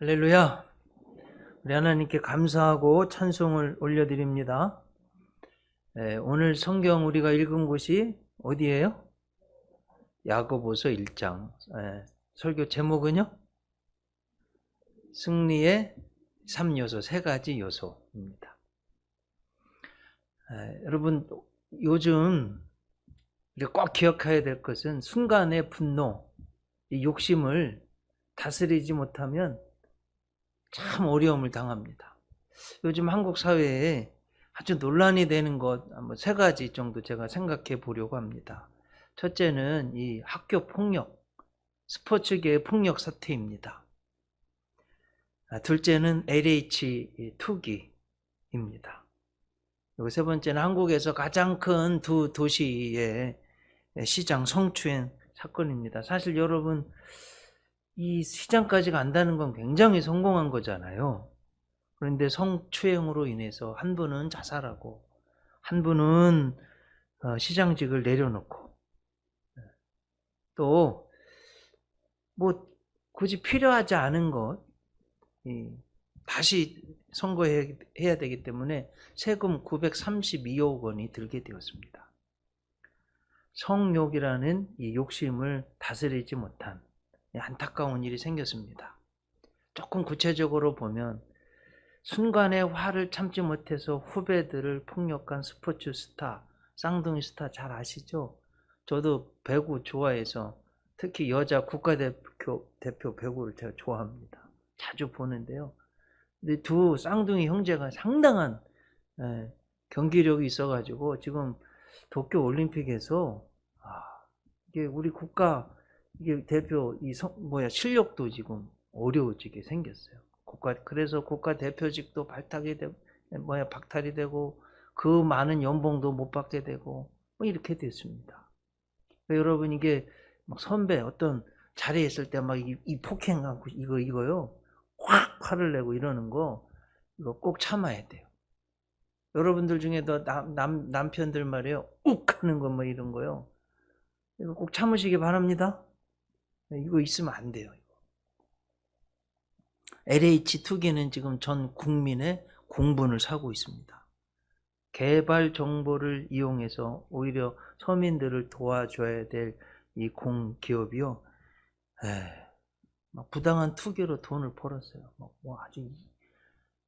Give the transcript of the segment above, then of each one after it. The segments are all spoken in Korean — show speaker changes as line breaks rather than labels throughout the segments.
할렐루야. 우리 하나님께 감사하고 찬송을 올려드립니다. 오늘 성경 우리가 읽은 곳이 어디예요? 야고보서 1장. 설교 제목은요? 승리의 3요소, 3가지 요소입니다. 여러분, 요즘 우리가 꼭 기억해야 될 것은 순간의 분노, 이 욕심을 다스리지 못하면 참 어려움을 당합니다. 요즘 한국 사회에 아주 논란이 되는 것 한번 3가지 정도 제가 생각해 보려고 합니다. 첫째는 이 학교 폭력, 스포츠계의 폭력 사태입니다. 둘째는 LH 투기입니다. 그리고 세 번째는 한국에서 가장 큰 두 도시의 시장 성추행 사건입니다. 사실 여러분, 이 시장까지 간다는 건 굉장히 성공한 거잖아요. 그런데 성추행으로 인해서 한 분은 자살하고 한 분은 시장직을 내려놓고 또 뭐 굳이 필요하지 않은 것 다시 선거해야 되기 때문에 세금 932억 원이 들게 되었습니다. 성욕이라는 이 욕심을 다스리지 못한 안타까운 일이 생겼습니다. 조금 구체적으로 보면 순간의 화를 참지 못해서 후배들을 폭력한 스포츠 스타, 쌍둥이 스타 잘 아시죠? 저도 배구 좋아해서 특히 여자 국가대표 배구를 제가 좋아합니다. 자주 보는데요. 근데 두 쌍둥이 형제가 상당한 경기력이 있어가지고 지금 도쿄올림픽에서 이게 우리 국가 이게 대표 실력도 지금 어려워지게 생겼어요. 그래서 국가 대표직도 박탈이 되고 그 많은 연봉도 못 받게 되고 이렇게 됐습니다. 여러분, 이게 막 선배 어떤 자리에 있을 때 막 이 폭행하고 이거요 확 화를 내고 이러는 거 이거 꼭 참아야 돼요. 여러분들 중에도 남편들 말이에요, 욱 하는 거 뭐 이런 거요, 이거 꼭 참으시기 바랍니다. 이거 있으면 안 돼요. LH 투기는 지금 전 국민의 공분을 사고 있습니다. 개발 정보를 이용해서 오히려 서민들을 도와줘야 될 이 공기업이요, 막 부당한 투기로 돈을 벌었어요. 아주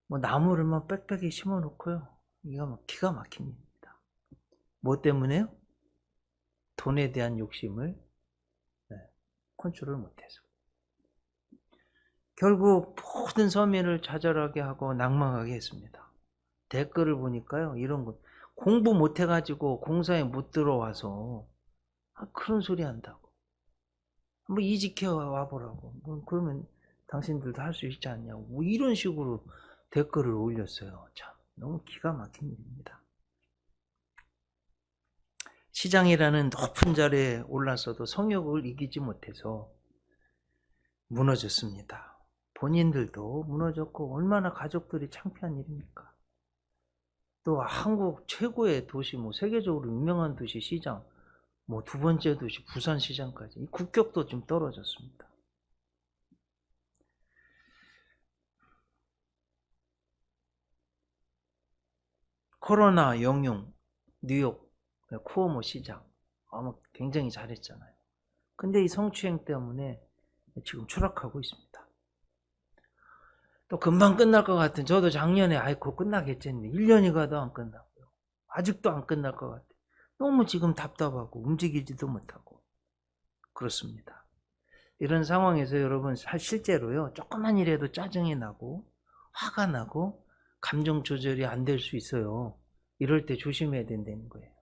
나무를 막 빽빽이 심어놓고요, 이거 막 기가 막힙니다. 뭐 때문에요? 돈에 대한 욕심을 컨트롤 못해서. 결국 모든 서민을 좌절하게 하고 낭망하게 했습니다. 댓글을 보니까요, 이런 거 공부 못해가지고 공사에 못 들어와서 그런 소리 한다고, 이직해 와보라고, 그러면 당신들도 할 수 있지 않냐고, 이런 식으로 댓글을 올렸어요. 참 너무 기가 막힌 일입니다. 시장이라는 높은 자리에 올라서도 성욕을 이기지 못해서 무너졌습니다. 본인들도 무너졌고 얼마나 가족들이 창피한 일입니까? 또 한국 최고의 도시, 세계적으로 유명한 도시 시장, 두 번째 도시 부산시장까지 이 국격도 좀 떨어졌습니다. 코로나 영용 뉴욕 쿠오모 시장 굉장히 잘했잖아요. 근데 이 성추행 때문에 지금 추락하고 있습니다. 또 금방 끝날 것 같은, 저도 작년에 곧 끝나겠지 했는데 1년이 가도 안 끝나고요. 아직도 안 끝날 것 같아요. 너무 지금 답답하고 움직이지도 못하고 그렇습니다. 이런 상황에서 여러분, 실제로요, 조그만 일에도 짜증이 나고 화가 나고 감정 조절이 안 될 수 있어요. 이럴 때 조심해야 된다는 거예요.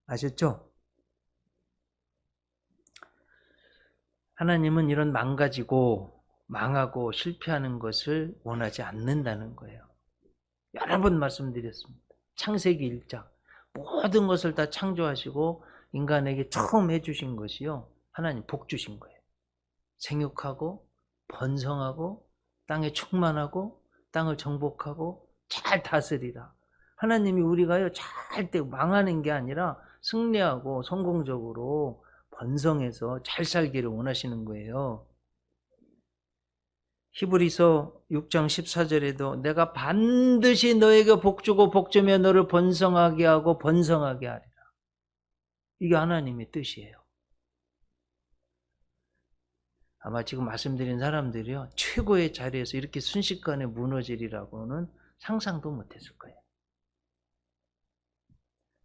아셨죠? 하나님은 이런 망가지고 망하고 실패하는 것을 원하지 않는다는 거예요. 여러 번 말씀드렸습니다. 창세기 1장 모든 것을 다 창조하시고 인간에게 처음 해주신 것이요, 하나님 복 주신 거예요. 생육하고 번성하고 땅에 충만하고 땅을 정복하고 잘 다스리라. 하나님이 우리가요 잘 때 망하는 게 아니라 승리하고 성공적으로 번성해서 잘 살기를 원하시는 거예요. 히브리서 6장 14절에도 내가 반드시 너에게 복주고 복주며 너를 번성하게 하고 번성하게 하리라. 이게 하나님의 뜻이에요. 아마 지금 말씀드린 사람들이요, 최고의 자리에서 이렇게 순식간에 무너지리라고는 상상도 못했을 거예요.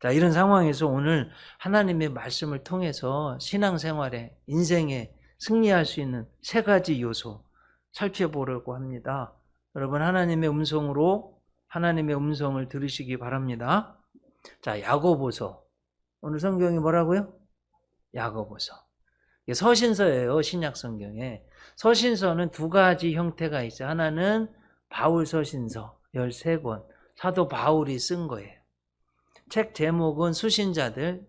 자, 이런 상황에서 오늘 하나님의 말씀을 통해서 신앙생활에, 인생에 승리할 수 있는 세 가지 요소 살펴보려고 합니다. 여러분, 하나님의 음성을 들으시기 바랍니다. 자, 야고보서. 오늘 성경이 뭐라고요? 야고보서. 이게 서신서예요, 신약 성경에. 서신서는 두 가지 형태가 있어요. 하나는 바울 서신서 13권, 사도 바울이 쓴 거예요. 책 제목은 수신자들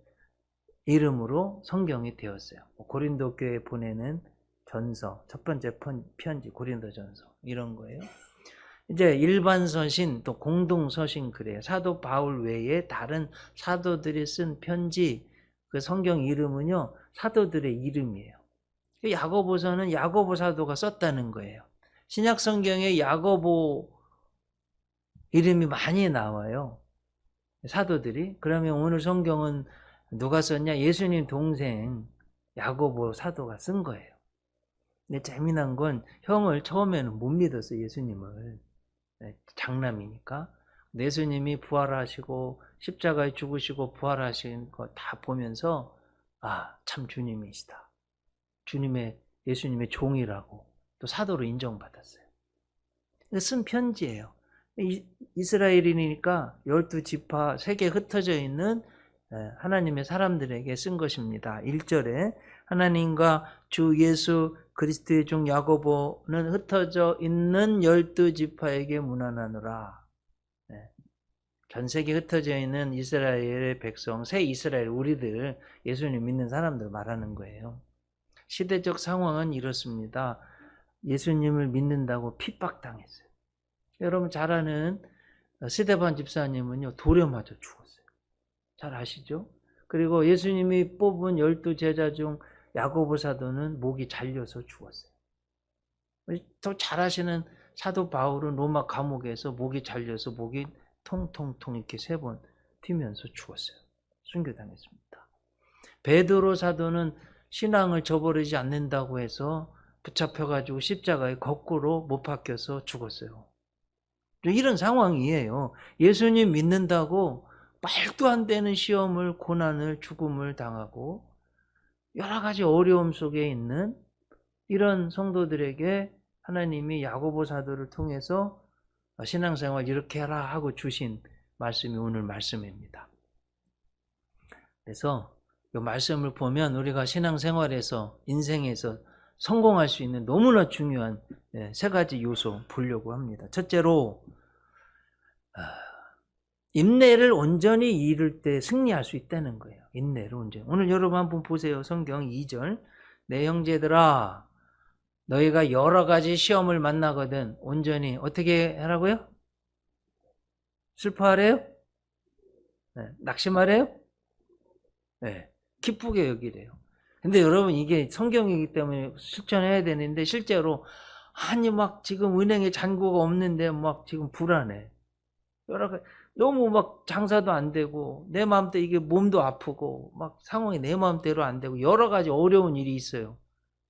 이름으로 성경이 되었어요. 고린도 교회에 보내는 전서, 첫 번째 편지, 고린도 전서, 이런 거예요. 이제 일반 서신, 또 공동 서신 그래요. 사도 바울 외에 다른 사도들이 쓴 편지, 그 성경 이름은요, 사도들의 이름이에요. 야고보서는 야고보 사도가 썼다는 거예요. 신약 성경에 야고보 이름이 많이 나와요. 사도들이. 그러면 오늘 성경은 누가 썼냐? 예수님 동생 야고보 사도가 쓴 거예요. 근데 재미난 건 형을 처음에는 못 믿었어요, 예수님을. 장남이니까. 예수님이 부활하시고 십자가에 죽으시고 부활하신 거 다 보면서 아, 참 주님이시다. 예수님의 종이라고 또 사도로 인정받았어요. 쓴 편지예요. 이스라엘인이니까 12지파 세계에 흩어져 있는 하나님의 사람들에게 쓴 것입니다. 1절에 하나님과 주 예수 그리스도의 종 야고보는 흩어져 있는 12지파에게 문안하노라. 전 세계에 흩어져 있는 이스라엘의 백성, 새 이스라엘, 우리들, 예수님 믿는 사람들 말하는 거예요. 시대적 상황은 이렇습니다. 예수님을 믿는다고 핍박당했어요. 여러분 잘 아는 스데반 집사님은요, 돌에 맞아 죽었어요. 잘 아시죠? 그리고 예수님이 뽑은 12제자 중 야고보 사도는 목이 잘려서 죽었어요. 더 잘 아시는 사도 바울은 로마 감옥에서 목이 잘려서 목이 통통통 이렇게 3번 튀면서 죽었어요. 순교당했습니다. 베드로 사도는 신앙을 저버리지 않는다고 해서 붙잡혀가지고 십자가에 거꾸로 못 박혀서 죽었어요. 이런 상황이에요. 예수님 믿는다고 말도 안 되는 시험을, 고난을, 죽음을 당하고 여러 가지 어려움 속에 있는 이런 성도들에게 하나님이 야고보 사도를 통해서 신앙생활 이렇게 해라 하고 주신 말씀이 오늘 말씀입니다. 그래서 이 말씀을 보면 우리가 신앙생활에서, 인생에서 성공할 수 있는 너무나 중요한 3가지 요소 보려고 합니다. 첫째로 인내를 온전히 이룰 때 승리할 수 있다는 거예요. 인내를 온전히. 오늘 여러분 한번 보세요. 성경 2절. 내 형제들아, 너희가 여러 가지 시험을 만나거든 온전히 어떻게 하라고요? 슬퍼하래요? 낙심하래요? 기쁘게 여기래요. 근데 여러분 이게 성경이기 때문에 실천해야 되는데 실제로 아니 막 지금 은행에 잔고가 없는데 막 지금 불안해. 여러 가지 너무 막 장사도 안 되고 내 마음대로 이게 몸도 아프고 막 상황이 내 마음대로 안 되고 여러 가지 어려운 일이 있어요.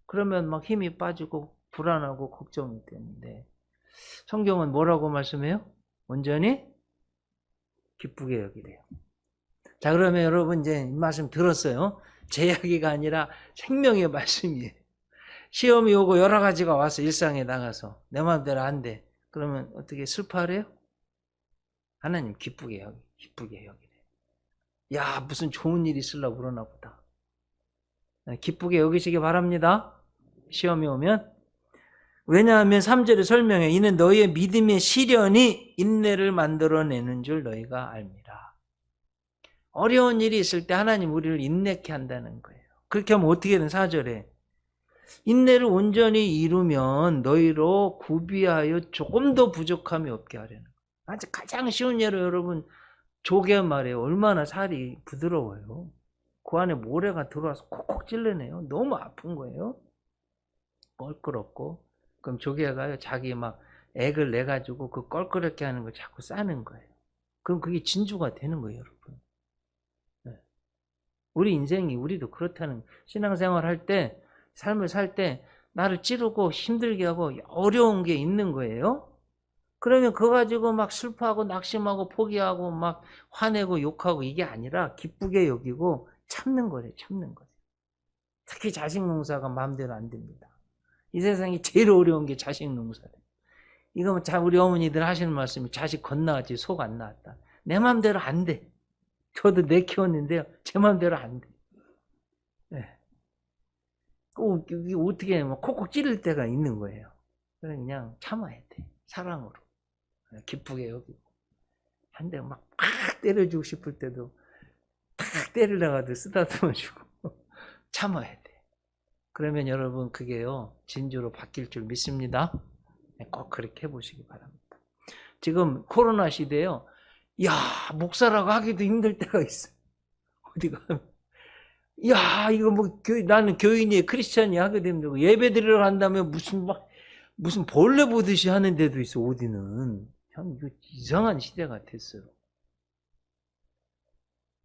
그러면 막 힘이 빠지고 불안하고 걱정이 되는데 성경은 뭐라고 말씀해요? 온전히 기쁘게 여기래요. 자, 그러면 여러분 이제 이 말씀 들었어요. 제 이야기가 아니라 생명의 말씀이에요. 시험이 오고 여러 가지가 와서 일상에 나가서 내 마음대로 안 돼. 그러면 어떻게 슬퍼하래요? 하나님 기쁘게 여기래. 야, 무슨 좋은 일 있으려고 그러나 보다. 기쁘게 여기시기 바랍니다. 시험이 오면. 왜냐하면 3절에 설명해. 이는 너희의 믿음의 시련이 인내를 만들어내는 줄 너희가 알미라. 어려운 일이 있을 때 하나님 우리를 인내케 한다는 거예요. 그렇게 하면 어떻게 되는 4절에 인내를 온전히 이루면 너희로 구비하여 조금 더 부족함이 없게 하려는 거예요. 아주 가장 쉬운 예로 여러분 조개 말이에요. 얼마나 살이 부드러워요. 그 안에 모래가 들어와서 콕콕 찔르네요. 너무 아픈 거예요. 껄끄럽고 그럼 조개가요, 자기 막 액을 내 가지고 그 껄끄럽게 하는 걸 자꾸 싸는 거예요. 그럼 그게 진주가 되는 거예요, 여러분. 네. 우리 인생이 우리도 그렇다는, 신앙생활 할 때, 삶을 살 때 나를 찌르고 힘들게 하고 어려운 게 있는 거예요. 그러면 그거 가지고 막 슬퍼하고 낙심하고 포기하고 막 화내고 욕하고 이게 아니라 기쁘게 여기고 참는 거래요. 참는 거예요. 특히 자식 농사가 마음대로 안 됩니다. 이 세상에 제일 어려운 게 자식 농사예요. 이거 우리 어머니들 하시는 말씀이 자식 겉나왔지 속 안 나왔다. 내 마음대로 안 돼. 저도 내 키웠는데요, 제 마음대로 안 돼. 네. 이게 어떻게 콕콕 찌를 때가 있는 거예요. 그냥 참아야 돼. 사랑으로. 기쁘게 여기고. 한 대 막 팍 때려주고 싶을 때도 팍 때리려가도 쓰다듬어주고 참아야 돼. 그러면 여러분 그게요, 진주로 바뀔 줄 믿습니다. 꼭 그렇게 해보시기 바랍니다. 지금 코로나 시대에요, 야, 목사라고 하기도 힘들 때가 있어요. 어디 가면, 야, 이거 뭐 나는 교인이 크리스찬이 하기도 힘들고, 예배 드리러 간다면 무슨 벌레 보듯이 하는 데도 있어. 어디는 참 이거 이상한 시대가 됐어요.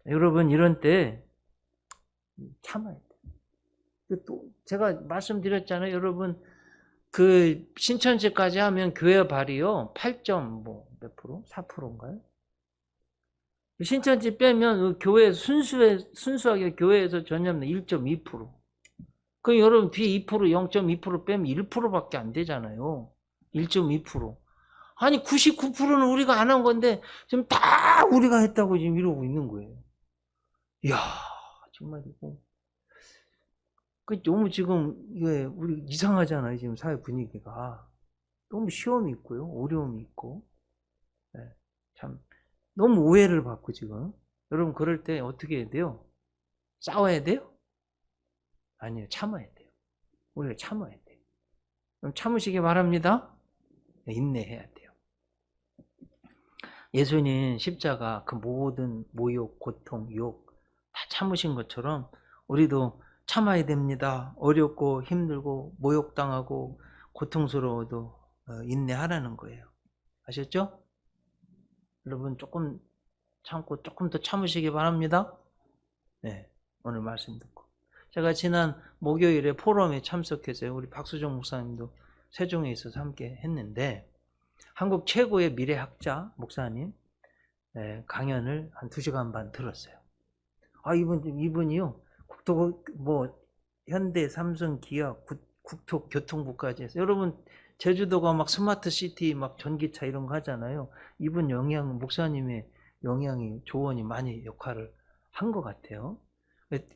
여러분 이런 때 참아야 돼. 또 제가 말씀드렸잖아요, 여러분. 그 신천지까지 하면 교회 발이요 8점 몇 프로? 4%인가요? 신천지 빼면 교회 순수하게 교회에서 전념는 1.2%. 그 여러분 뒤에 2%, 0.2% 빼면 1%밖에 안 되잖아요. 1.2%. 아니 99%는 우리가 안 한 건데 지금 다 우리가 했다고 지금 이러고 있는 거예요. 이야, 정말 이거 너무 지금 이게 우리 이상하잖아요. 지금 사회 분위기가 너무 시험이 있고요, 어려움이 있고, 네, 참 너무 오해를 받고 지금. 여러분 그럴 때 어떻게 해야 돼요? 싸워야 돼요? 아니요, 참아야 돼요. 우리가 참아야 돼요. 그럼 참으시기 바랍니다. 네, 인내해야 돼요. 예수님 십자가 그 모든 모욕, 고통, 유혹 다 참으신 것처럼 우리도 참아야 됩니다. 어렵고 힘들고 모욕당하고 고통스러워도 인내하라는 거예요. 아셨죠? 여러분 조금 참고 조금 더 참으시기 바랍니다. 네, 오늘 말씀 듣고. 제가 지난 목요일에 포럼에 참석했어요. 우리 박수정 목사님도 세종에 있어서 함께 했는데, 한국 최고의 미래학자 목사님 강연을 한 2시간 반 들었어요. 이분이요, 현대, 삼성, 기아, 국토교통부까지 해서, 여러분 제주도가 막 스마트 시티 막 전기차 이런 거 하잖아요. 이분 목사님의 영향이, 조언이 많이 역할을 한 것 같아요.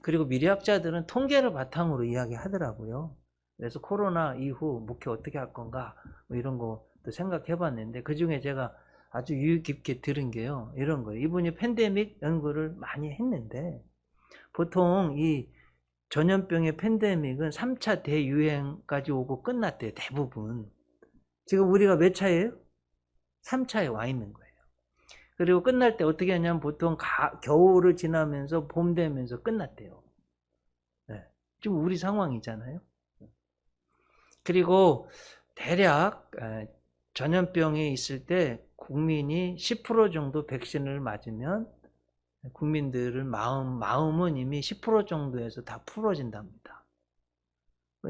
그리고 미래학자들은 통계를 바탕으로 이야기하더라고요. 그래서 코로나 이후 목회 어떻게 할 건가 뭐 이런 것도 생각해 봤는데, 그 중에 제가 아주 유익 깊게 들은 게요, 이런 거예요. 이분이 팬데믹 연구를 많이 했는데, 보통 이 전염병의 팬데믹은 3차 대유행까지 오고 끝났대요, 대부분. 지금 우리가 몇 차예요? 3차에 와 있는 거예요. 그리고 끝날 때 어떻게 하냐면 보통 겨울을 지나면서 봄 되면서 끝났대요. 네. 지금 우리 상황이잖아요. 그리고 대략 전염병이 있을 때 국민이 10% 정도 백신을 맞으면 국민들은 마음은 이미 10% 정도에서 다 풀어진답니다.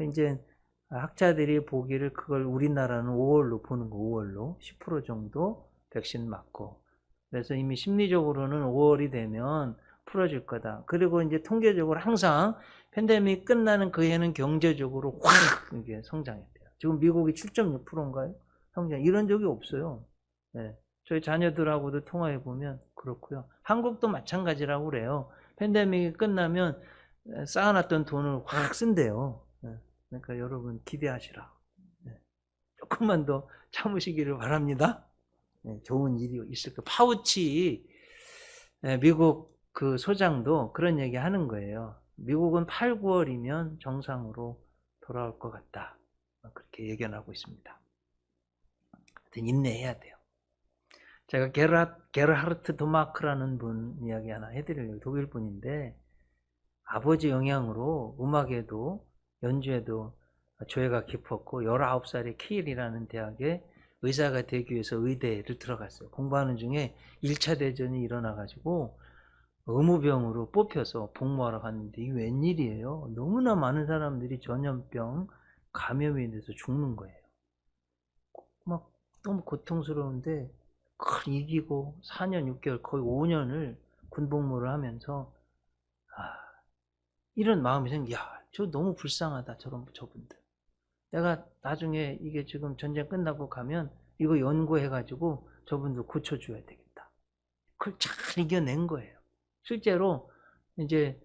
이제 학자들이 보기를 그걸 우리나라는 5월로 보는 거, 5월로 10% 정도 백신 맞고, 그래서 이미 심리적으로는 5월이 되면 풀어질 거다. 그리고 이제 통계적으로 항상 팬데믹 끝나는 그 해는 경제적으로 확 이게 성장했대요. 지금 미국이 7.6%인가요? 성장. 이런 적이 없어요. 네. 저희 자녀들하고도 통화해 보면 그렇고요. 한국도 마찬가지라고 그래요. 팬데믹이 끝나면 쌓아놨던 돈을 확 쓴대요. 네. 그러니까 여러분 기대하시라. 네. 조금만 더 참으시기를 바랍니다. 네, 좋은 일이 있을 거예요. 파우치 미국 그 소장도 그런 얘기 하는 거예요. 미국은 8, 9월이면 정상으로 돌아올 것 같다. 그렇게 예견하고 있습니다. 하여튼 인내해야 돼요. 제가 게르하르트 도마크라는 분 이야기 하나 해드리려고, 독일 분인데 아버지 영향으로 음악에도 연주에도 조예가 깊었고 19살에 케일이라는 대학에 의사가 되기 위해서 의대를 들어갔어요. 공부하는 중에 1차 대전이 일어나가지고 의무병으로 뽑혀서 복무하러 갔는데 이게 웬일이에요. 너무나 많은 사람들이 전염병 감염이 돼서 죽는 거예요. 막 너무 고통스러운데 이기고 4년 6개월 거의 5년을 군복무를 하면서 이런 마음이 생겨. 저 너무 불쌍하다 저분들. 내가 나중에 이게 지금 전쟁 끝나고 가면 이거 연구해가지고 저분들 고쳐줘야 되겠다. 그걸 잘 이겨낸 거예요. 실제로 이제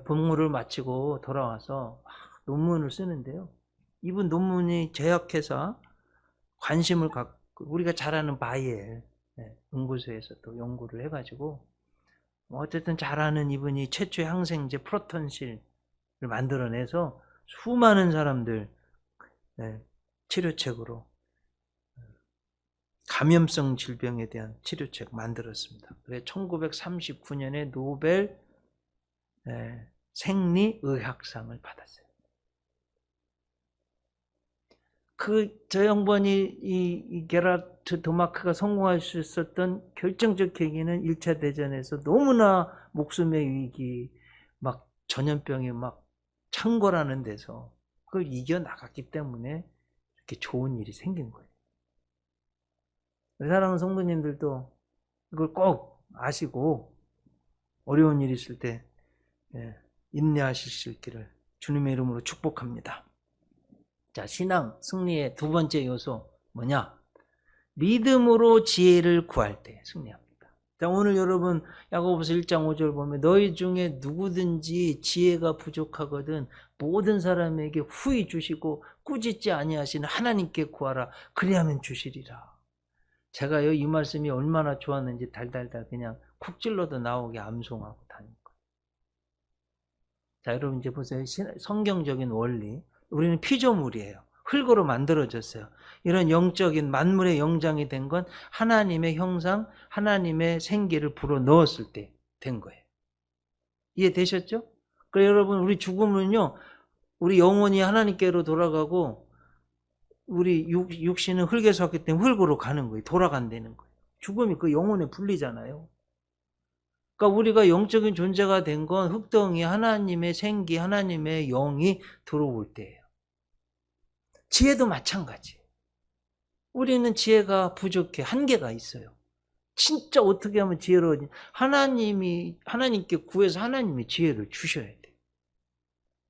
복무를 마치고 돌아와서 논문을 쓰는데요. 이분 논문이 제약회사 관심을 갖고 우리가 잘 아는 바이엘 연구소에서 또 연구를 해가지고 어쨌든 잘 아는 이분이 최초의 항생제 프로톤실을 만들어내서 수많은 사람들 치료책으로 감염성 질병에 대한 치료책 만들었습니다. 그래서 1939년에 노벨 생리의학상을 받았어요. 저 양반이 이 게라트 도마크가 성공할 수 있었던 결정적 계기는 1차 대전에서 너무나 목숨의 위기, 막 전염병이 막 창궐하는 데서 그걸 이겨나갔기 때문에 이렇게 좋은 일이 생긴 거예요. 사랑하는 성도님들도 이걸 꼭 아시고 어려운 일이 있을 때 인내하실 수 있기를 주님의 이름으로 축복합니다. 자, 신앙 승리의 두 번째 요소 뭐냐? 믿음으로 지혜를 구할 때 승리합니다. 자, 오늘 여러분 야고보서 1장 5절 보면 너희 중에 누구든지 지혜가 부족하거든 모든 사람에게 후히 주시고 꾸짖지 아니하시는 하나님께 구하라 그리하면 주시리라. 제가요 이 말씀이 얼마나 좋았는지 달달달 그냥 쿡 찔러도 나오게 암송하고 다닐 거예요. 자, 여러분 이제 보세요. 성경적인 원리. 우리는 피조물이에요. 흙으로 만들어졌어요. 이런 영적인 만물의 영장이 된 건 하나님의 형상, 하나님의 생기를 불어 넣었을 때 된 거예요. 이해되셨죠? 그래서 여러분 우리 죽음은요, 우리 영혼이 하나님께로 돌아가고 우리 육신은 흙에서 왔기 때문에 흙으로 가는 거예요. 돌아간다는 거예요. 죽음이 그 영혼의 분리잖아요. 그러니까 우리가 영적인 존재가 된 건 흙덩이 하나님의 생기, 하나님의 영이 들어올 때예요. 지혜도 마찬가지예요. 우리는 지혜가 부족해. 한계가 있어요. 진짜 어떻게 하면 지혜로워지? 하나님께 구해서 하나님이 지혜를 주셔야 돼요.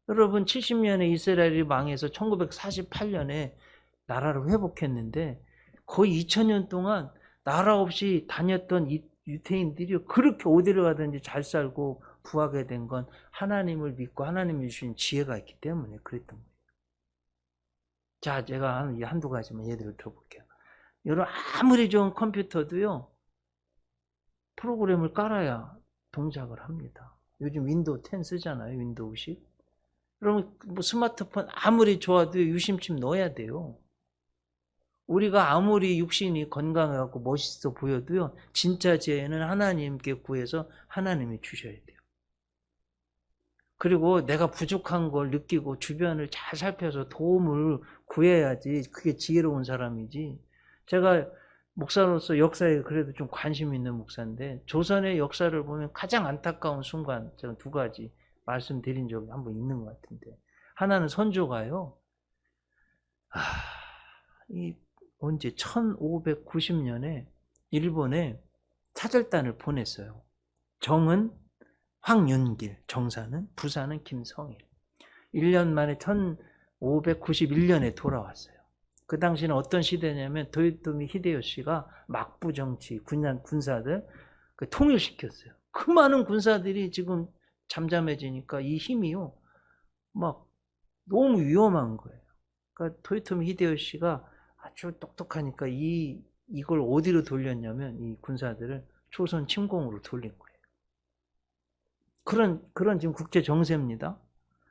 여러분 70년에 이스라엘이 망해서 1948년에 나라를 회복했는데 거의 2000년 동안 나라 없이 다녔던 유태인들이 그렇게 어디를 가든지 잘 살고 부하게 된 건 하나님을 믿고 하나님이 주신 지혜가 있기 때문에 그랬던 거예요. 자, 제가 한두 가지만 예를 들어볼게요. 여러분 아무리 좋은 컴퓨터도요 프로그램을 깔아야 동작을 합니다. 요즘 윈도우 10 쓰잖아요. 윈도우 10. 그러면 뭐 스마트폰 아무리 좋아도 유심칩 넣어야 돼요. 우리가 아무리 육신이 건강해갖고 멋있어 보여도요 진짜 지혜는 하나님께 구해서 하나님이 주셔야 돼요. 그리고 내가 부족한 걸 느끼고 주변을 잘 살펴서 도움을 구해야지 그게 지혜로운 사람이지. 제가 목사로서 역사에 그래도 좀 관심 있는 목사인데 조선의 역사를 보면 가장 안타까운 순간 제가 두 가지 말씀드린 적이 한 번 있는 것 같은데 하나는 선조가요 언제 1590년에 일본에 사절단을 보냈어요. 정은 황윤길 정사는, 부사는 김성일. 1년 만에 1591년에 돌아왔어요. 그 당시는 어떤 시대냐면 도요토미 히데요시가 막부 정치, 군사들 통일시켰어요. 그 많은 군사들이 지금 잠잠해지니까 이 힘이요 막 너무 위험한 거예요. 그러니까 도요토미 히데요시가 아주 똑똑하니까 이걸 어디로 돌렸냐면 이 군사들을 조선 침공으로 돌린 거예요. 그런 지금 국제 정세입니다.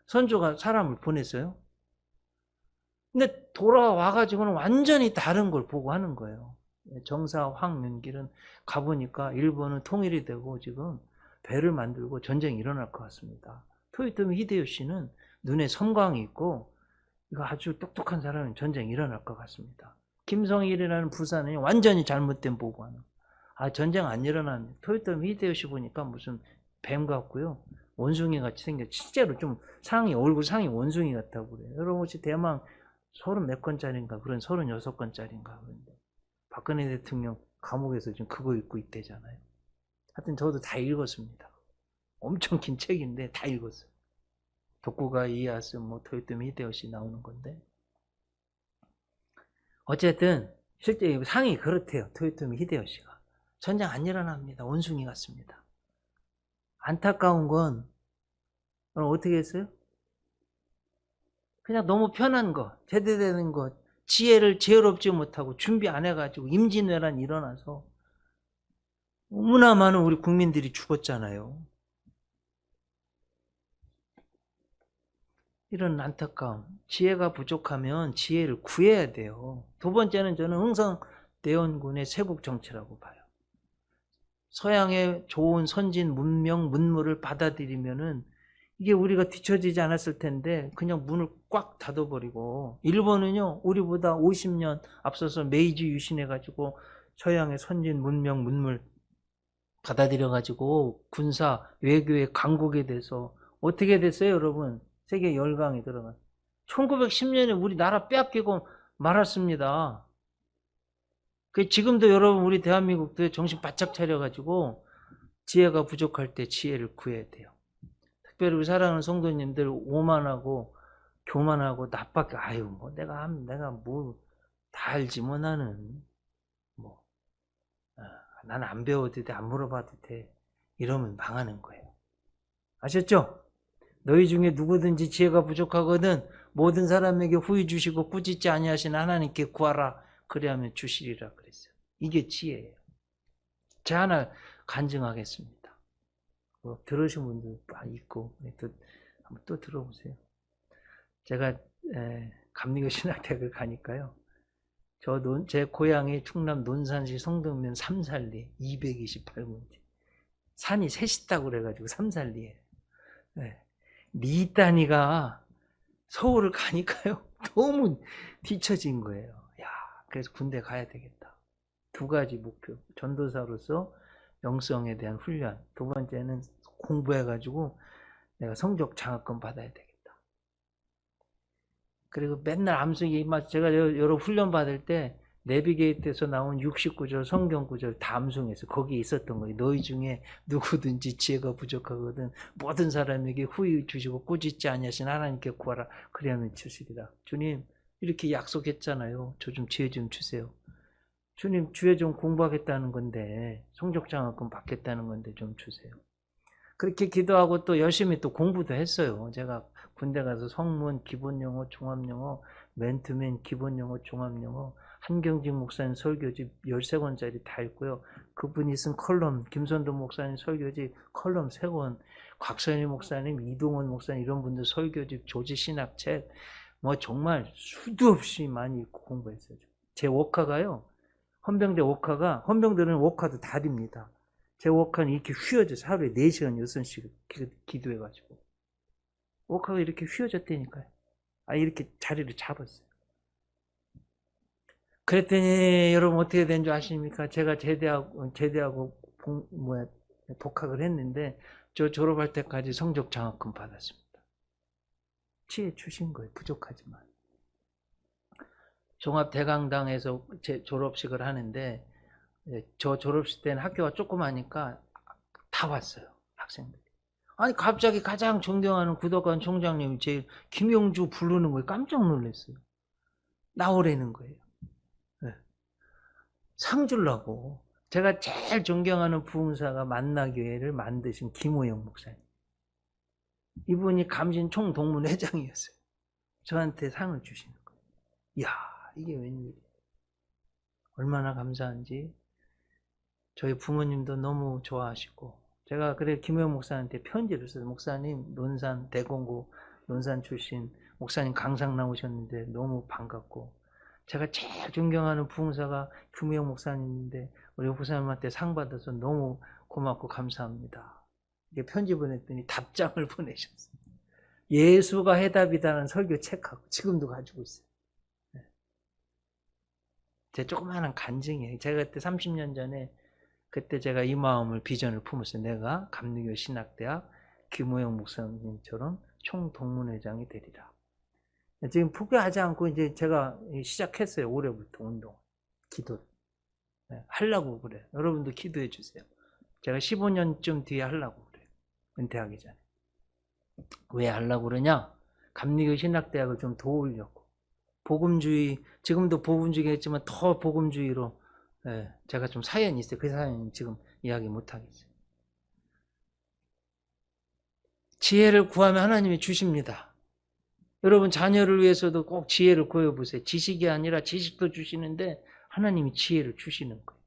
선조가 사람을 보냈어요. 근데 돌아와가지고는 완전히 다른 걸 보고 하는 거예요. 정사 황윤길은 가보니까 일본은 통일이 되고 지금 배를 만들고 전쟁이 일어날 것 같습니다. 토요토미 히데요시는 눈에 섬광이 있고 이거 아주 똑똑한 사람은 전쟁이 일어날 것 같습니다. 김성일이라는 부사는 완전히 잘못된 보고하는. 전쟁 안 일어나는. 토요토미 히데요시 보니까 무슨 뱀 같고요. 원숭이 같이 생겨. 실제로 좀 얼굴 상이 원숭이 같다고 그래요. 여러분 혹시 대망 30몇 건짜리인가 그런 36건짜리인가 그런데 박근혜 대통령 감옥에서 지금 그거 읽고 있대잖아요. 하여튼 저도 다 읽었습니다. 엄청 긴 책인데 다 읽었어요. 도쿠가 이에야스 토요토미 히데요시 나오는 건데 어쨌든 실제 상이 그렇대요. 토요토미 히데요시가 전쟁 안 일어납니다. 원숭이 같습니다. 안타까운 건 어떻게 했어요? 그냥 너무 편한 거, 제대되는 것, 지혜를 지혜롭지 못하고 준비 안 해가지고 임진왜란이 일어나서 너무나 많은 우리 국민들이 죽었잖아요. 이런 안타까움, 지혜가 부족하면 지혜를 구해야 돼요. 두 번째는 저는 흥성대원군의 세국정치라고 봐요. 서양의 좋은 선진 문명, 문물을 받아들이면은 이게 우리가 뒤처지지 않았을 텐데 그냥 문을 꽉 닫아버리고 일본은요 우리보다 50년 앞서서 메이지 유신해가지고 서양의 선진 문명 문물 받아들여가지고 군사 외교의 강국이 돼서 어떻게 됐어요 여러분? 세계 열강에 들어간 1910년에 우리 나라 빼앗기고 말았습니다. 지금도 여러분 우리 대한민국도 정신 바짝 차려가지고 지혜가 부족할 때 지혜를 구해야 돼요. 특별히 우리 사랑하는 성도님들 오만하고 교만하고 나밖에 내가 다 알지 나는 나는 안 배워도 돼 안 물어봐도 돼 이러면 망하는 거예요. 아셨죠? 너희 중에 누구든지 지혜가 부족하거든 모든 사람에게 후히 주시고 꾸짖지 아니하신 하나님께 구하라 그리하면 주시리라 그랬어요. 이게 지혜예요. 제가 하나 간증하겠습니다. 들으신 분들 있고 한번 또 들어보세요. 제가 감리교신학대학을 가니까요. 제 고향이 충남 논산시 성동면 삼살리 228문지 산이 셋 있다고 그래가지고 삼살리에 리따니가 서울을 가니까요. 너무 뒤처진 거예요. 그래서 군대 가야 되겠다. 두 가지 목표. 전도사로서 영성에 대한 훈련. 두 번째는 공부해가지고 내가 성적 장학금 받아야 되겠다. 그리고 맨날 암송이 제가 여러 훈련 받을 때 내비게이트에서 나온 69절 성경 구절 다 암송해서 거기에 있었던 거예요. 너희 중에 누구든지 지혜가 부족하거든 모든 사람에게 후히 주시고 꾸짖지 아니하신 하나님께 구하라 그리하면 주시리라. 주님 이렇게 약속했잖아요. 저 좀 지혜 좀 주세요. 주님 주에 좀 공부하겠다는 건데 성적 장학금 받겠다는 건데 좀 주세요. 그렇게 기도하고 또 열심히 또 공부도 했어요. 제가 군대 가서 성문, 기본영어, 종합영어, 맨투맨, 기본영어, 종합영어, 한경직 목사님 설교집 13권짜리 다 읽고요. 그분이 쓴 컬럼, 김선도 목사님 설교집 컬럼 3권, 곽선희 목사님, 이동원 목사님 이런 분들 설교집, 조지신학책 정말 수도 없이 많이 읽고 공부했어요. 제 워카가요. 헌병대 워카가, 헌병들은 워카도 다릅니다. 제 워카는 이렇게 휘어져서 하루에 4시간 6시간 기도해가지고 워카가 이렇게 휘어졌다니까요. 이렇게 자리를 잡았어요. 그랬더니 여러분 어떻게 된 줄 아십니까? 제가 제대하고 복학을 했는데 저 졸업할 때까지 성적 장학금 받았습니다. 지혜 주신 거예요. 부족하지만. 종합대강당에서 제 졸업식을 하는데 저 졸업식 때는 학교가 조그마니까 다 왔어요. 학생들이. 갑자기 가장 존경하는 구덕관 총장님이 제일 김용주 부르는 거에 깜짝 놀랐어요. 나오라는 거예요. 상 주려고. 제가 제일 존경하는 부흥사가 만나교회를 만드신 김호영 목사님. 이분이 감신 총동문 회장이었어요. 저한테 상을 주시는 거예요. 이야, 이게 웬일이에요. 얼마나 감사한지. 저희 부모님도 너무 좋아하시고 제가 그래 김호영 목사님한테 편지를 써서 목사님 논산 대공고 논산 출신 목사님 강상 나오셨는데 너무 반갑고 제가 제일 존경하는 부흥사가 김호영 목사님인데 우리 목사님한테 상 받아서 너무 고맙고 감사합니다. 이게 편지 보냈더니 답장을 보내셨어요. 예수가 해답이다는 설교 책하고 지금도 가지고 있어요. 제 조그마한 간증이에요. 제가 그때 30년 전에 그때 제가 이 마음을 비전을 품었어요. 내가 감리교 신학대학 김호영 목사님처럼 총동문회장이 되리라. 지금 포기하지 않고 이제 제가 시작했어요. 올해부터 운동, 기도. 하려고 그래요. 여러분도 기도해 주세요. 제가 15년쯤 뒤에 하려고 그래요. 은퇴하기 전에. 왜 하려고 그러냐? 감리교 신학대학을 좀 도우려고. 복음주의, 지금도 복음주의겠지만 더 복음주의로 제가 좀 사연이 있어요. 그 사연은 지금 이야기 못하겠어요. 지혜를 구하면 하나님이 주십니다. 여러분 자녀를 위해서도 꼭 지혜를 구해보세요. 지식이 아니라 지식도 주시는데 하나님이 지혜를 주시는 거예요.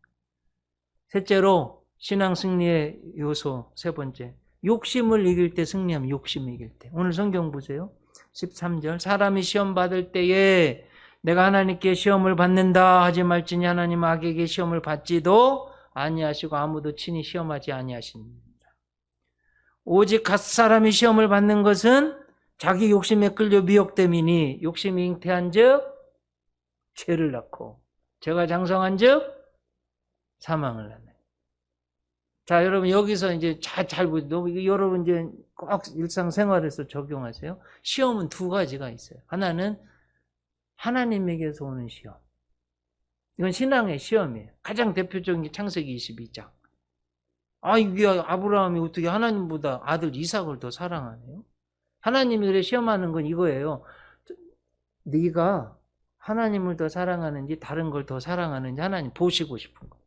셋째로 신앙 승리의 요소 세 번째, 욕심을 이길 때 승리하면 욕심을 이길 때. 오늘 성경 보세요. 13절, 사람이 시험 받을 때에 내가 하나님께 시험을 받는다 하지 말지니 하나님 악에게 시험을 받지도 아니하시고 아무도 친히 시험하지 아니하십니다. 오직 각 사람이 시험을 받는 것은 자기 욕심에 끌려 미혹됨이니 욕심이 잉태한 즉 죄를 낳고 죄가 장성한 즉 사망을 낳네. 자, 여러분 여기서 이제 잘 보세요. 여러분 이제 꼭 일상생활에서 적용하세요. 시험은 두 가지가 있어요. 하나는 하나님에게서 오는 시험. 이건 신앙의 시험이에요. 가장 대표적인 게 창세기 22장. 이게 아브라함이 어떻게 하나님보다 아들 이삭을 더 사랑하네요. 하나님이 그래 시험하는 건 이거예요. 네가 하나님을 더 사랑하는지 다른 걸 더 사랑하는지 하나님 보시고 싶은 거.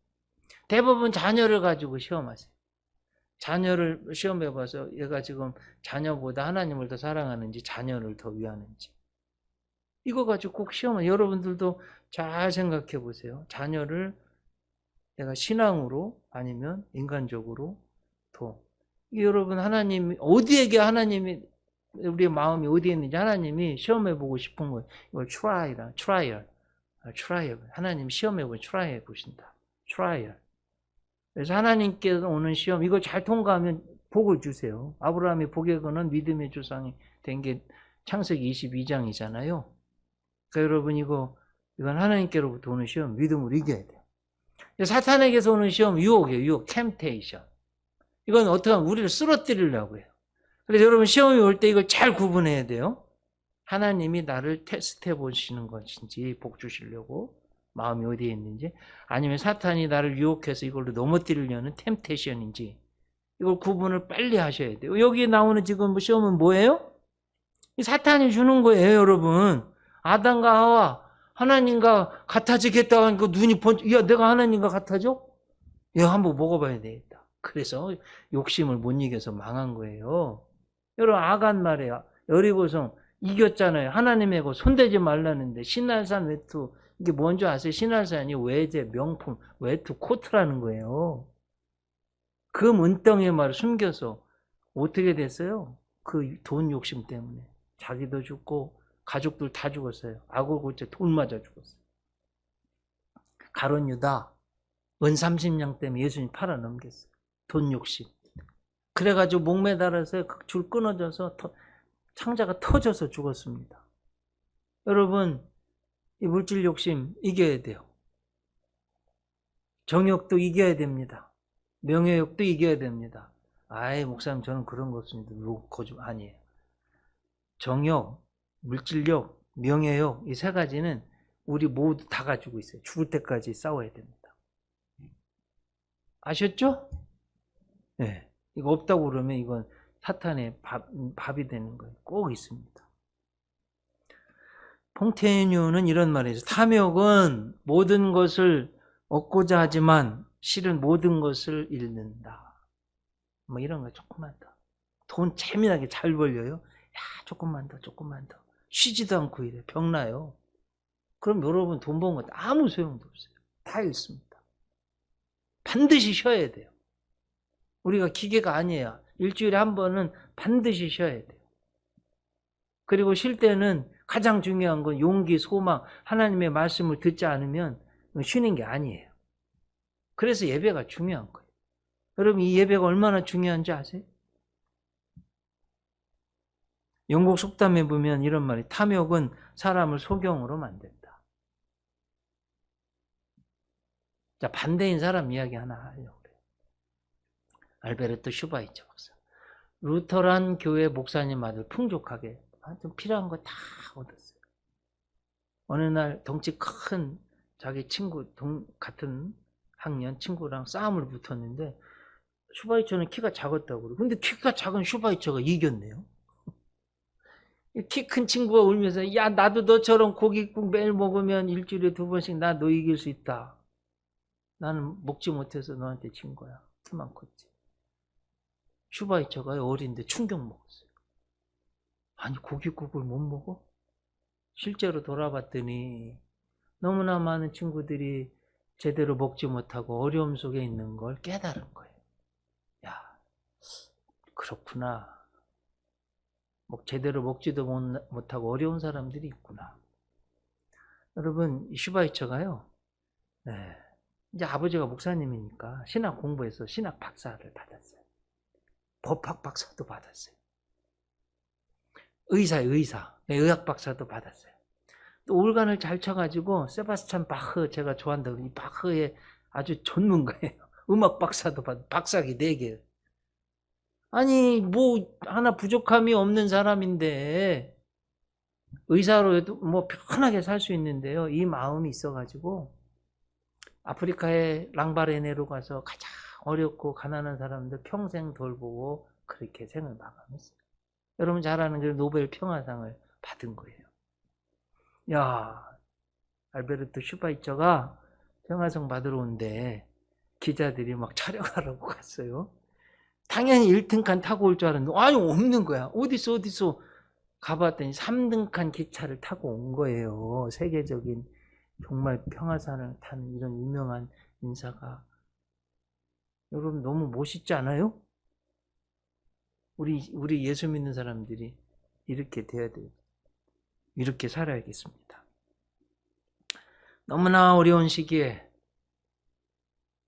대부분 자녀를 가지고 시험하세요. 자녀를 시험해봐서 얘가 지금 자녀보다 하나님을 더 사랑하는지 자녀를 더 위하는지. 이거 가지고 꼭 시험을, 여러분들도 잘 생각해 보세요. 자녀를 내가 신앙으로 아니면 인간적으로 더. 여러분 하나님이 어디에게 하나님이 우리의 마음이 어디에 있는지 하나님이 시험해 보고 싶은 거예요. 이걸 트라이얼. 하나님 시험해 보고 트라이해 보신다. 트라이얼. 그래서 하나님께 오는 시험 이거 잘 통과하면 복을 주세요. 아브라함이 복에 거는 믿음의 조상이 된 게 창세기 22장이잖아요. 그러니까 여러분 이건 하나님께로부터 오는 시험 믿음으로 이겨야 돼요. 사탄에게서 오는 시험 유혹이에요. 유혹, 템테이션. 이건 어떻게 하면 우리를 쓰러뜨리려고 해요. 그래서 여러분 시험이 올 때 이걸 잘 구분해야 돼요. 하나님이 나를 테스트해 보시는 것인지 복 주시려고 마음이 어디에 있는지, 아니면 사탄이 나를 유혹해서 이걸로 넘어뜨리려는 템테이션인지, 이걸 구분을 빨리 하셔야 돼요. 여기 나오는 지금 시험은 뭐예요? 이 사탄이 주는 거예요, 여러분. 아담과 하와 하나님과 같아지겠다고 하니까 눈이 번쩍, 야, 내가 하나님과 같아져? 야, 한번 먹어봐야 되겠다. 그래서 욕심을 못 이겨서 망한 거예요. 여러분, 아간 말이에요. 여리고성 이겼잖아요. 하나님하고 손대지 말라는데, 신랄산 외투, 이게 뭔지 아세요? 신랄산이 외제, 명품, 외투, 코트라는 거예요. 그 문덩이에 말을 숨겨서 어떻게 됐어요? 그 돈 욕심 때문에. 자기도 죽고, 가족들 다 죽었어요. 악을 고쳐 돈 맞아 죽었어요. 가룟 유다, 은 30냥 때문에 예수님 팔아 넘겼어요. 돈 욕심. 그래가지고 목매달아서 줄 끊어져서 창자가 터져서 죽었습니다. 여러분, 이 물질 욕심 이겨야 돼요. 정욕도 이겨야 됩니다. 명예욕도 이겨야 됩니다. 목사님 저는 그런 거 없습니다. 거짓 아니에요. 정욕, 물질욕, 명예욕 이 세 가지는 우리 모두 다 가지고 있어요. 죽을 때까지 싸워야 됩니다. 아셨죠? 네. 이거 없다고 그러면 이건 사탄의 밥이 되는 거예요. 꼭 있습니다. 퐁테뉴는 이런 말이에요. 탐욕은 모든 것을 얻고자 하지만 실은 모든 것을 잃는다. 뭐 이런 거 조금만 더. 돈 재미나게 잘 벌려요. 야, 조금만 더. 쉬지도 않고 이래. 병나요. 그럼 여러분 돈 번 거 아무 소용도 없어요. 다 잃습니다. 반드시 쉬어야 돼요. 우리가 기계가 아니에요. 일주일에 한 번은 반드시 쉬어야 돼요. 그리고 쉴 때는 가장 중요한 건 용기, 소망, 하나님의 말씀을 듣지 않으면 쉬는 게 아니에요. 그래서 예배가 중요한 거예요. 여러분 이 예배가 얼마나 중요한지 아세요? 영국 속담에 보면 이런 말이, 탐욕은 사람을 소경으로 만든다. 자, 반대인 사람 이야기 하나 하려고 그래요. 알베르토 슈바이처 박사. 루터란 교회 목사님 아들 풍족하게 좀 필요한 거 다 얻었어요. 어느 날 덩치 큰 자기 친구, 같은 학년 친구랑 싸움을 붙었는데 슈바이처는 키가 작았다고 그래요. 근데 키가 작은 슈바이처가 이겼네요. 키 큰 친구가 울면서, 야, 나도 너처럼 고깃국 매일 먹으면 일주일에 2번씩 나 너 이길 수 있다. 나는 먹지 못해서 너한테 진 거야. 키만 컸지. 슈바이처가 어린데 충격 먹었어요. 아니, 고깃국을 못 먹어? 실제로 돌아봤더니 너무나 많은 친구들이 제대로 먹지 못하고 어려움 속에 있는 걸 깨달은 거예요. 야, 그렇구나. 제대로 먹지도 못하고 어려운 사람들이 있구나. 여러분, 슈바이처가요, 네, 이제 아버지가 목사님이니까 신학 공부해서 신학 박사를 받았어요. 법학 박사도 받았어요. 의사, 네, 의학 박사도 받았어요. 또 올간을 잘 쳐가지고 세바스찬 바흐, 제가 좋아한다고, 이 바흐의 아주 전문가예요. 음악 박사도 박사기 4개. 아니, 뭐 하나 부족함이 없는 사람인데 의사로 해도 뭐 편하게 살 수 있는데요, 이 마음이 있어가지고 아프리카의 랑바레네로 가서 가장 어렵고 가난한 사람들 평생 돌보고 그렇게 생을 마감했어요. 여러분 잘 아는 그 노벨 평화상을 받은 거예요. 야, 알베르토 슈바이처가 평화상 받으러 온대. 기자들이 막 촬영하라고 갔어요. 당연히 1등칸 타고 올 줄 알았는데, 아니, 없는 거야. 어디서 가봤더니 3등칸 기차를 타고 온 거예요. 세계적인 정말 평화산을 타는 이런 유명한 인사가. 여러분 너무 멋있지 않아요? 우리 예수 믿는 사람들이 이렇게 돼야 돼요. 이렇게 살아야겠습니다. 너무나 어려운 시기에,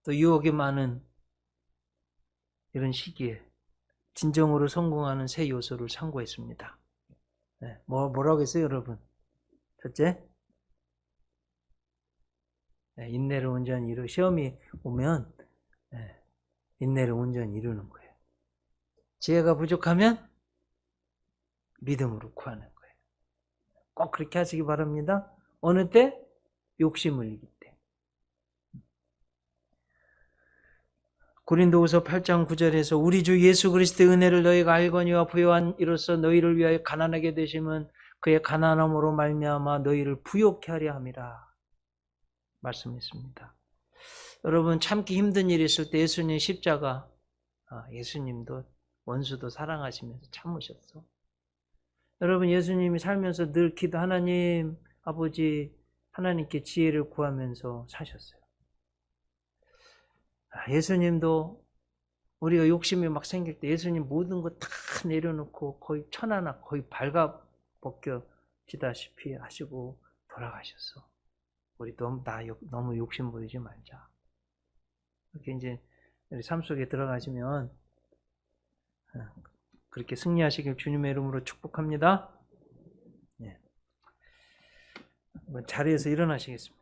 또 유혹이 많은 이런 시기에 진정으로 성공하는 세 요소를 참고했습니다. 네, 뭐라고 했어요, 여러분? 첫째, 네, 인내를 온전히 이루. 시험이 오면 네, 인내를 온전히 이루는 거예요. 지혜가 부족하면 믿음으로 구하는 거예요. 꼭 그렇게 하시기 바랍니다. 어느 때? 욕심을 이길 때. 고린도후서 8장 9절에서 우리 주 예수 그리스도의 은혜를 너희가 알거니와 부요한 이로써 너희를 위하여 가난하게 되심은 그의 가난함으로 말미암아 너희를 부요케 하려 함이라 말씀했습니다. 여러분, 참기 힘든 일이 있을 때 예수님 십자가, 예수님도 원수도 사랑하시면서 참으셨어. 여러분, 예수님이 살면서 늘 기도, 하나님 아버지, 하나님께 지혜를 구하면서 사셨어요. 예수님도 우리가 욕심이 막 생길 때 예수님 모든 거 다 내려놓고 거의 천하나 거의 발가벗겨지다시피 하시고 돌아가셨어. 우리 너무 욕심 부리지 말자. 이렇게 이제 우리 삶 속에 들어가시면 그렇게 승리하시길 주님의 이름으로 축복합니다. 자리에서 일어나시겠습니다.